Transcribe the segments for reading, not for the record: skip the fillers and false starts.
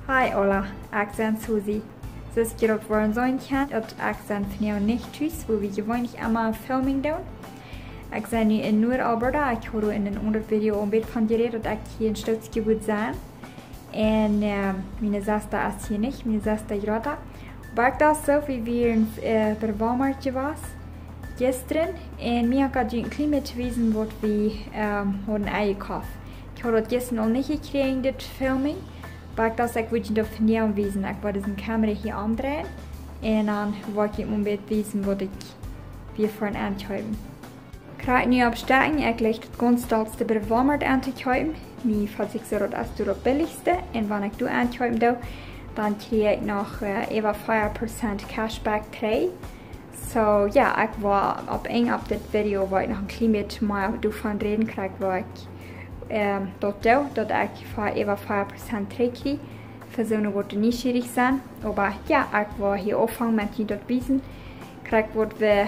Hi Ola, ik ben Susie. Dus ik heb voor een zo'n kant dat ik ben van niet thuis, wo we gewoonlijk allemaal filming doen. Ik ben nu in Noord-Alberta. Ik hoor in een andere video een beetje van je dat ik hier een stukje moet zijn. En mijn zuster is hier niet, mijn zuster is Rota. Maar ik dacht zo, wie weer bij de Walmartje was gisteren. En mij had je een klein beetje wezen wat we hadden eingekauft. Ik had dat gisteren al niet gekregen, dit filming. Maar ik dacht, ik wil je dat van jou wezen. Ik wil deze camera hier aandraaien. En dan wil ik je een beetje wezen wat ik weer voor een aankomen. Ik ga nu opstaan. Ik leg het constalste bij de Walmart aan te kopen. Nu valt ik zo dat als het billigste. En wanneer ik doe aankopen doe, dan krijg ik nog even 5% cashback krijg. So ja, ik wil op dit video waar ik nog een klein beetje meer van reden krijg, waar ik dat doe, dat ik voor even 5% terugkrijg. Voor zo'n wordt nieuwsgierig zijn. Maar ja, ik wil hier opvangen met je dat wezen. Krijg wat we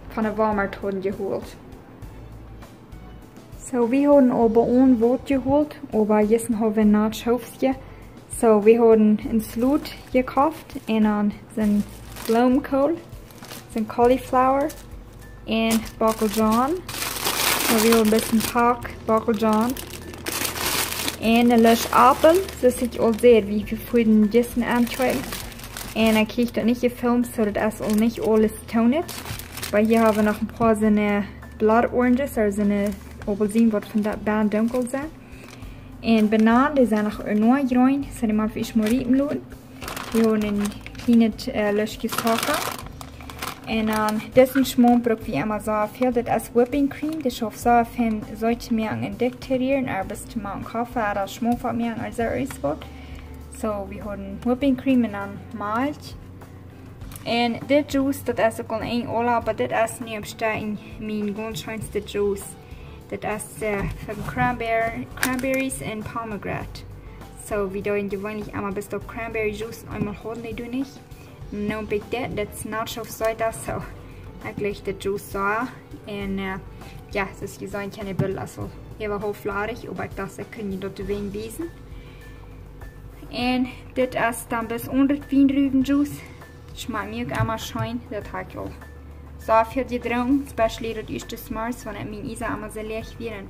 van de Walmart hadden gehoord. So, we hadden al bij ons wat gehoord, maar gisteren hebben we een nachhoofdje. So, we hadden een sloot gekocht en dan zijn bloemkool, zijn cauliflower en bakkeljan. So, we hadden een beetje pak bakkeljan en een los appel. Dus ik al zeer wie we voeden gisteren aankomen. En ik kreeg dat niet gefilmd, zodat het al niet alles toont. Maar hier hebben we nog een paar zijn blood oranges, er zijn appelsien wat van dat baan donker zijn. En bananen, die zijn nog enorm groen, zijn die maar voor iets meer riepen laten. We hebben een kleine lusje suiker. En dan, deze smaak wie immer so viel, das ist Whipping Cream, das auf so viel sollte mir ein Dekterieren, aber bis zu machen Kaffee, oder Schmuck von mir, als ist was. So, wir haben Whipping Cream und dann Milch. En dit juice, dat is ook al een ola, maar dit is nu op staan mijn schönste juice. Dit is van cranberries en pomegranate. So, we doen gewoonlijk allemaal best op cranberry juice, einmal holen die doen niet. Nu heb ik dit, dit is nachos zoiets, so ik leg de juice zo. En ja, zoals je ziet, kan je wel also even hoofdlarig, maar ik dacht, kun je dat wijn wezen. En dit is dan best 100 wijnruven juice. Schmeckt mir auch einmal schön, das habe ich auch so viel gedrungen, especially das ist das Mars, wenn ich mein Isa einmal so leicht wird,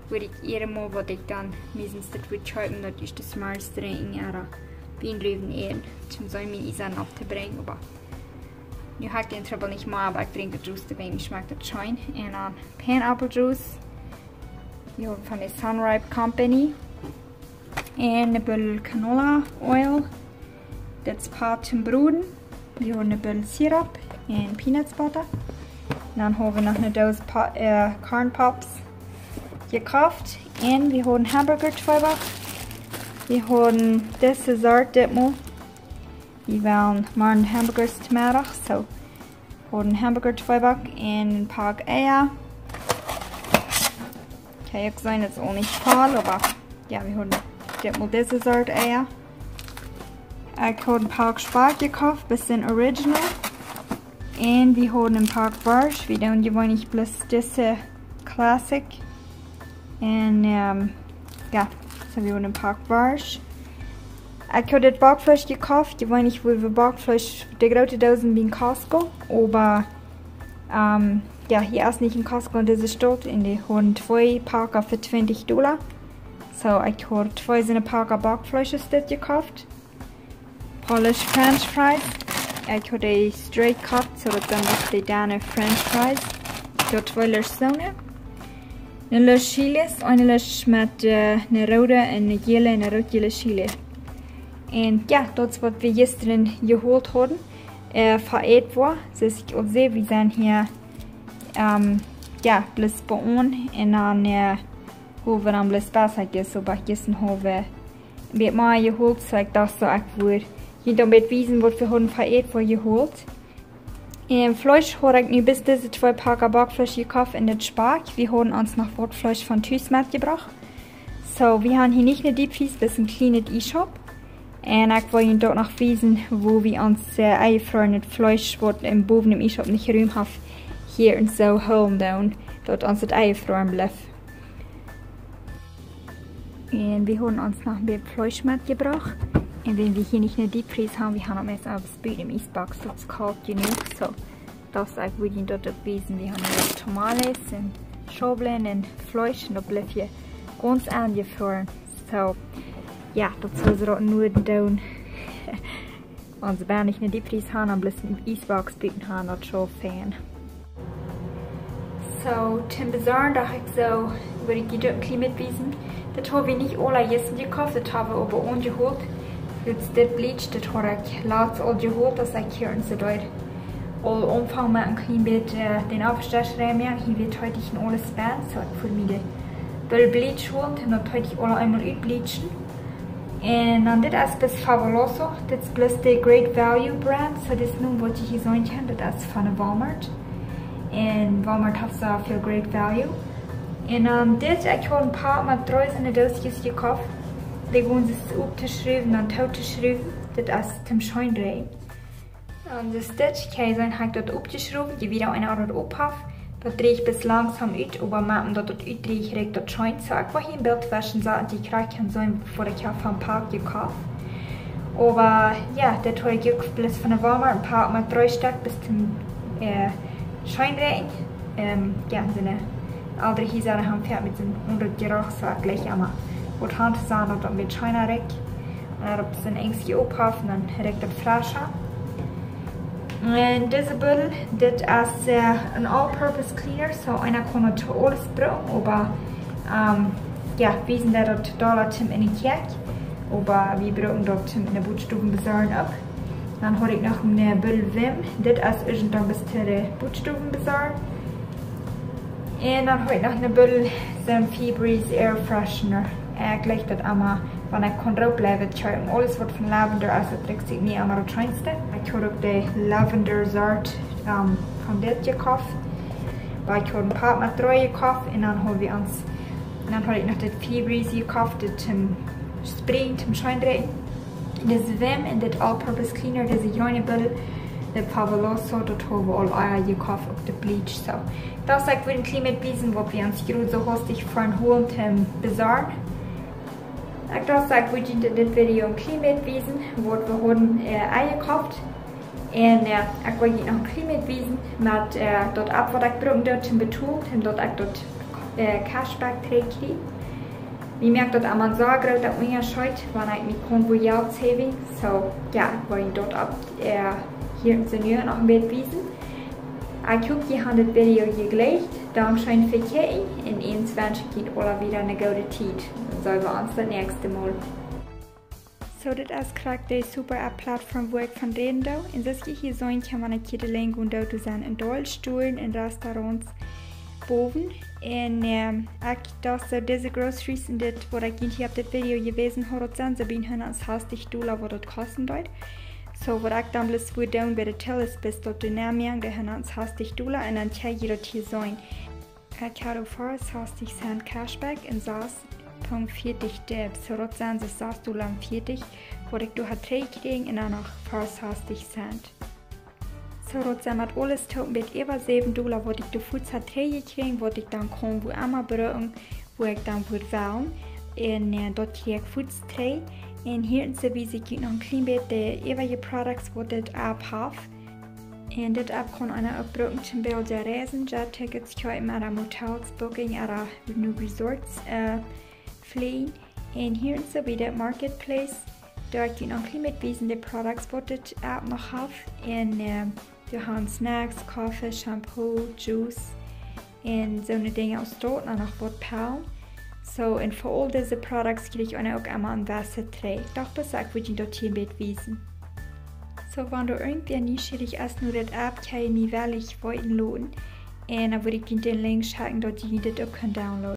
würde ich jedes Mal, was ich dann meistens das wird schreiben, das ist das Mars drin, oder Weinrüben eher, um so mein Isa abzubringen, aber nu habe ich den Trouble nicht mehr, aber ich trinke das Juice dabei, mir schmeckt das schön. Und dann Pineapple Juice, die habe von der Sunripe Company, und ein bisschen Canola Oil, das ist Part zum Bruden. We hebben een beetje siroop en peanut butter. Dan hebben we nog een doos corn pops gekocht. En we hebben hamburger tweebak. We hebben deze soort ditmaal. We willen maar een hamburgers vanmiddag. So, we hebben een hamburger tweebak en een pak eieren. Kan ook zijn dat het al niet veel, maar ja, we hebben ditmaal deze soort eieren. Ik heb een pak spaak gekocht, bisschen original. En we hebben een pak barsch. We doen gewoonlijk plus deze classic. En ja, so we hebben een pak barsch. Ik heb dit bakvlees gekocht. Gewoonlijk willen we bakvlees, de grote dozen bij Costco. Maar ja, hier is niet in Costco in deze stad. En die hebben 2 pakken voor $20. So, ik heb 2 zijn pakken bakvlees gekocht. Polish French fries. Ik heb de straight cut, zodat dan de dane French fries. Dat 2 lersonen. Een les chiles, een les met een rode en een gele en een rood-gele chile. En ja, dat is wat we gisteren gehoord hadden. Voor etwa. Dus ik al zie, we zijn hier ja, plus bij ons. En dan hoe we dan plus besser is. So bij gisteren hebben we een beetje meer gehoord. So ik dacht zo, ik wil je dan met wezen wat we hadden voor etwa gehoord. En vlees heb ik nu bis deze 2 pakken bakvlees gekocht in het spaak. We hadden ons nog wat vlees van thuis mitgebracht. So, we hebben hier niet een diepvries, bis een kleine e-shop. En ik wil je dort nog wezen, wo we ons eingefroren het vlees wat boven im e-shop niet geruimd hebben, hier en zo home doen, dat ons het eingefroren blijft. Und wir haben uns noch ein bisschen Fleisch mitgebracht. Und wenn wir hier nicht eine Deep Freeze haben, wir haben jetzt auch das Bild im Eisbox, das ist kalt genug. So, das ist eigentlich wirklich dort gewesen. Wir haben hier Tomales und Schobeln und Fleisch und da bleibt hier ganz angefroren. So, ja, das soll es nur down. Und wenn ich eine Deep Freeze habe, dann bleibt im Eisbox bieten haben, das schon Fan. So, zum Bazaar, da habe ich so, würde ich die ein bisschen mitwiesen. Das habe ich nicht alle Jessen gekauft, das habe ich aber ungeholt. Jetzt das Bleach, das habe ich laut geholt, das ich hier in so dort. All Umfang mit ein bisschen mit den Aufstechreim, hier wird heute nicht alles sparen, so ich für mich den Bleach holen, und dann heute ich alle einmal bleachen. Und dann das ist bis Fabuloso, das ist bloß der Great Value Brand, so das nun, was ich hier so kenne, das ist von Walmart. Und Walmart hat so viel Great Value. Und das, ich habe ein paar Mal 3 in der Dose gekauft. Die wollen es aufzuschreiben und totzuschreiben. Das ist zum Scheindrehen. Und das kann ich sagen, dort aufzuschrauben, die wieder eine Art abhaft. Dort drehe ich bis langsam aus, aber wenn dort drehe ich direkt dort scheint. So, ich war hier im Bild waschen, so, die kriege ich so, bevor ich vom Park gekauft. Aber ja, das habe ich auch bloß von der Walmart ein paar Mal 3 Stück bis zum Scheindrehen. Ja, so eine andere Hisare haben wir mit dem 100 Geruch, so gleich einmal. Und Hand sahen dort mit China weg. Und dann habe ich dann ängstlich abgehauen und dann direkt das Flasche. Und diese Bottle, das ist ein All-Purpose Cleaner, so einer kann nicht alles brauchen, aber ja, wir sind dort $1 in die Kirche, aber wir brauchen dort in der Bootstubenbazar ab. Dann habe ich noch eine Bottle Vim, das ist irgendwann bis zu der Bootstubenbazar. Und dann habe ich noch eine Bottle Febreze Air Freshener. Gleich das einmal, wenn ich drauf bleibe, alles was von Lavender ist, das trägt sich nie einmal das Schönste. Ich habe auch die Lavender Sort von dort gekauft. Weil ich habe ein paar Mal 3 gekauft und dann habe ich noch das Febreze gekauft, das zum Spray, zum Scheindrehen. Das Vim und das All-Purpose Cleaner, das ist eine Bottle. Das Fabuloso, das habe ich alle gekauft auf der Bleach. So. Das ist ein bisschen mitbewiesen, was wir uns gerade so hostig von holen zum Bazaar. Ich glaube, ich habe in diesem Video ein bisschen mitbewiesen, wo wir haben Eier gekauft. Und ich wollte noch ein bisschen mitbewiesen, mit dort ab, was ich brauche, dort zum Betrug, und dort ich dort Cashback kriege. Ich merke dort einmal so groß, dass ich mich scheut, wenn ich mich konvoyal saving. So, ja, ich wollte dort ab hier in Senior noch mitbewiesen. Ich hoffe, ihr habt das Video hier gelegt. Dankeschön für Kei und uns wünsche ich alle wieder eine gute Zeit. Dann sehen wir uns das nächste Mal. So, das ist gerade die super App-Plattform, wo ich von reden darf. In das hier so kann man jede Länge und dort sein in Dolstuhlen, in Restaurants, boven. Und das so diese Groceries in das, wo ich hier auf das Video gewesen habe, sind so bin ich als hastig $, wo das kosten dort. So, was ich dann bloß wo down bei der Tellers bis dort die Närmung, der hat uns hastig $, und dann kann ich das hier sein. Ich habe vorher hastig Cent Cashback und saß Punkt 40 Debs. So, dort sind es $40, wo ich da hat 3 kriegen und dann noch vorher hastig Cent. So, dort sind wir alles tot mit über $7, wo ich da Fuß hat 3 kriegen, wo ich dann kann, wo einmal brauchen, wo ich dann würde wählen. Und dort kriege ich Fuß 3. Und hier in der Weise gibt noch ein klein bisschen die jeweiligen Produkte, die das App hat. Und das App kann einer auch brauchen, zum Beispiel Reisen, Jet-Tickets, können mit Motels, Booking oder New Resorts fliegen. Und hier in der Weise Marketplace, dort gibt noch ein klein bisschen die Produkte, die das App noch hat. Und wir haben Snacks, Kaffee, Shampoo, Juice und so eine Dinge aus dort, und noch was Palm. So, und für all diese Produkte kriege ich auch einmal ein Wasser trägt. Doch besagt, würde ich dort hier mitwiesen. So, wenn du irgendwie neugierig ist, nur das App kann ich mir wirklich weiten lohnen. Und dann würde ich den Link schicken, dort die das auch downloaden.